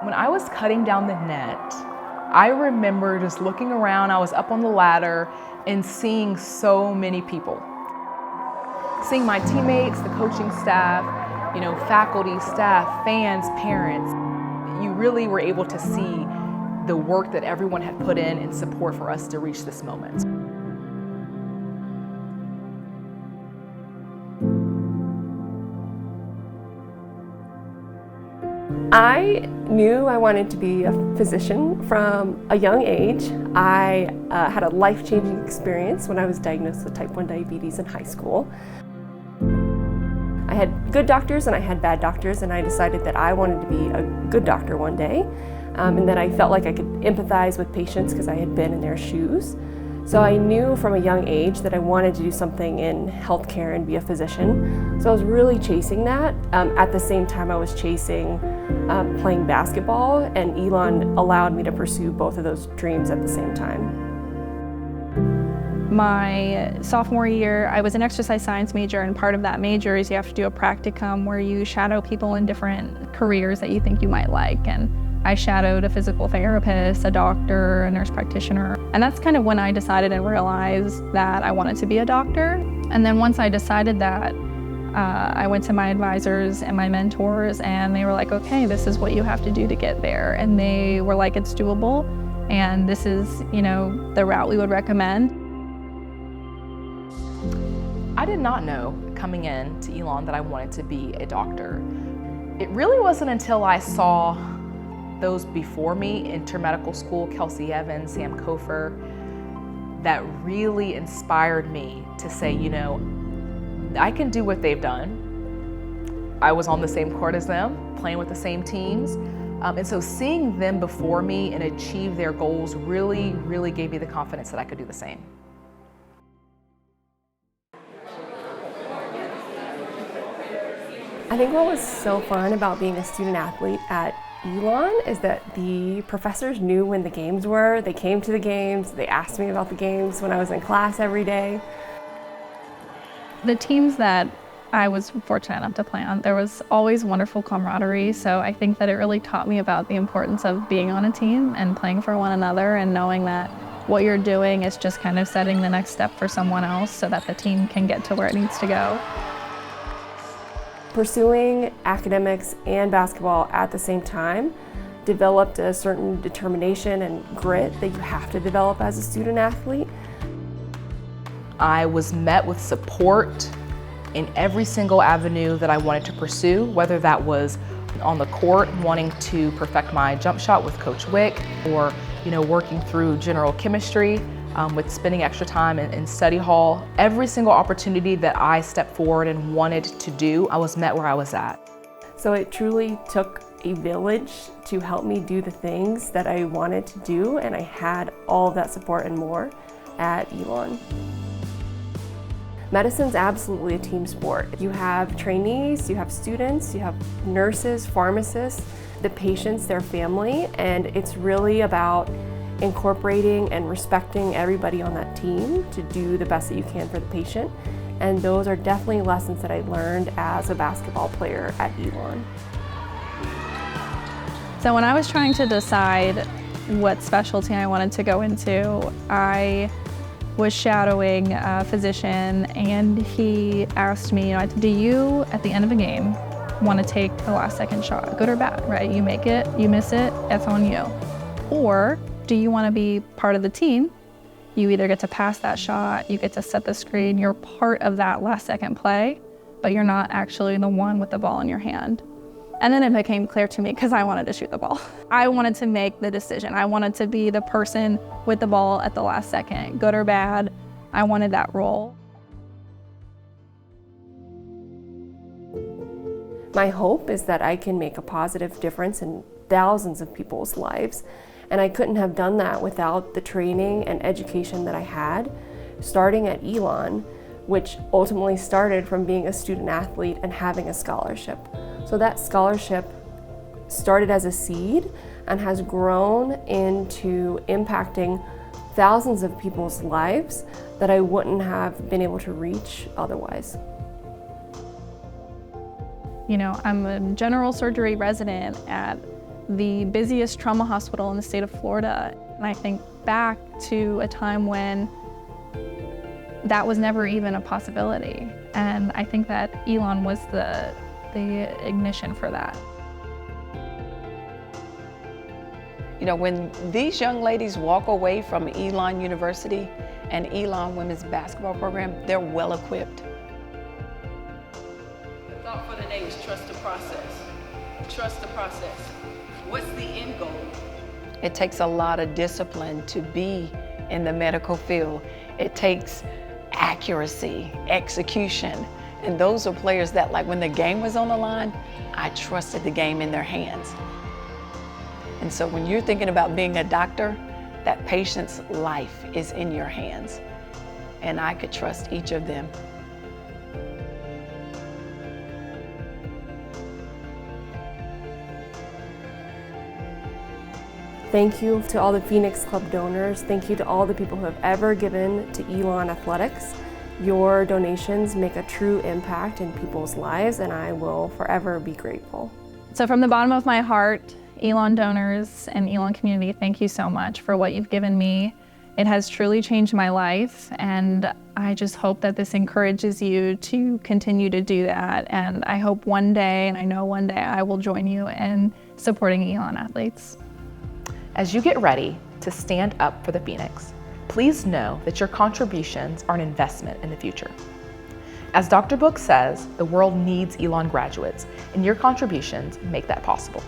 When I was cutting down the net, I remember just looking around. I was up on the ladder and seeing so many people. Seeing my teammates, the coaching staff, faculty, staff, fans, parents. You really were able to see the work that everyone had put in support for us to reach this moment. I knew I wanted to be a physician from a young age. I had a life-changing experience when I was diagnosed with type 1 diabetes in high school. I had good doctors and I had bad doctors, and I decided that I wanted to be a good doctor one day, and that I felt like I could empathize with patients because I had been in their shoes. So I knew from a young age that I wanted to do something in healthcare and be a physician. So I was really chasing that. At the same time I was chasing playing basketball, and Elon allowed me to pursue both of those dreams at the same time. My sophomore year, I was an exercise science major, and part of that major is you have to do a practicum where you shadow people in different careers that you think you might like. And I shadowed a physical therapist, a doctor, a nurse practitioner. And that's kind of when I decided and realized that I wanted to be a doctor. And then once I decided that, I went to my advisors and my mentors, and they were like, okay, this is what you have to do to get there. And they were like, it's doable, and this is, the route we would recommend. I did not know coming in to Elon that I wanted to be a doctor. It really wasn't until I saw those before me, intermedical school, Kelsey Evans, Sam Kofer, that really inspired me to say, I can do what they've done. I was on the same court as them, playing with the same teams. And so seeing them before me and achieve their goals really, really gave me the confidence that I could do the same. I think what was so fun about being a student athlete at Elon is that the professors knew when the games were. They came to the games, they asked me about the games when I was in class every day. The teams that I was fortunate enough to play on, there was always wonderful camaraderie, so I think that it really taught me about the importance of being on a team and playing for one another, and knowing that what you're doing is just kind of setting the next step for someone else so that the team can get to where it needs to go. Pursuing academics and basketball at the same time developed a certain determination and grit that you have to develop as a student athlete. I was met with support in every single avenue that I wanted to pursue, whether that was on the court, wanting to perfect my jump shot with Coach Wick, or working through general chemistry, with spending extra time in study hall. Every single opportunity that I stepped forward and wanted to do, I was met where I was at. So it truly took a village to help me do the things that I wanted to do, and I had all of that support and more at Elon. Medicine's absolutely a team sport. You have trainees, you have students, you have nurses, pharmacists, the patients, their family, and it's really about incorporating and respecting everybody on that team to do the best that you can for the patient. And those are definitely lessons that I learned as a basketball player at Elon. So when I was trying to decide what specialty I wanted to go into, I was shadowing a physician, and he asked me, do you, at the end of a game, want to take the last second shot, good or bad, right? You make it, you miss it, it's on you. Or do you want to be part of the team? You either get to pass that shot, you get to set the screen, you're part of that last second play, but you're not actually the one with the ball in your hand. And then it became clear to me, because I wanted to shoot the ball. I wanted to make the decision. I wanted to be the person with the ball at the last second, good or bad. I wanted that role. My hope is that I can make a positive difference in thousands of people's lives. And I couldn't have done that without the training and education that I had, starting at Elon, which ultimately started from being a student athlete and having a scholarship. So that scholarship started as a seed and has grown into impacting thousands of people's lives that I wouldn't have been able to reach otherwise. I'm a general surgery resident at the busiest trauma hospital in the state of Florida. And I think back to a time when that was never even a possibility. And I think that Elon was the ignition for that. You know, when these young ladies walk away from Elon University and Elon Women's Basketball Program, they're well equipped. The thought for the day is trust the process. Trust the process. What's the end goal? It takes a lot of discipline to be in the medical field. It takes accuracy, execution. And those are players that, like, when the game was on the line, I trusted the game in their hands. And so when you're thinking about being a doctor, that patient's life is in your hands. And I could trust each of them. Thank you to all the Phoenix Club donors. Thank you to all the people who have ever given to Elon Athletics. Your donations make a true impact in people's lives, and I will forever be grateful. So from the bottom of my heart, Elon donors and Elon community, thank you so much for what you've given me. It has truly changed my life, and I just hope that this encourages you to continue to do that. And I hope one day, and I know one day, I will join you in supporting Elon athletes. As you get ready to stand up for the Phoenix, please know that your contributions are an investment in the future. As Dr. Book says, the world needs Elon graduates, and your contributions make that possible.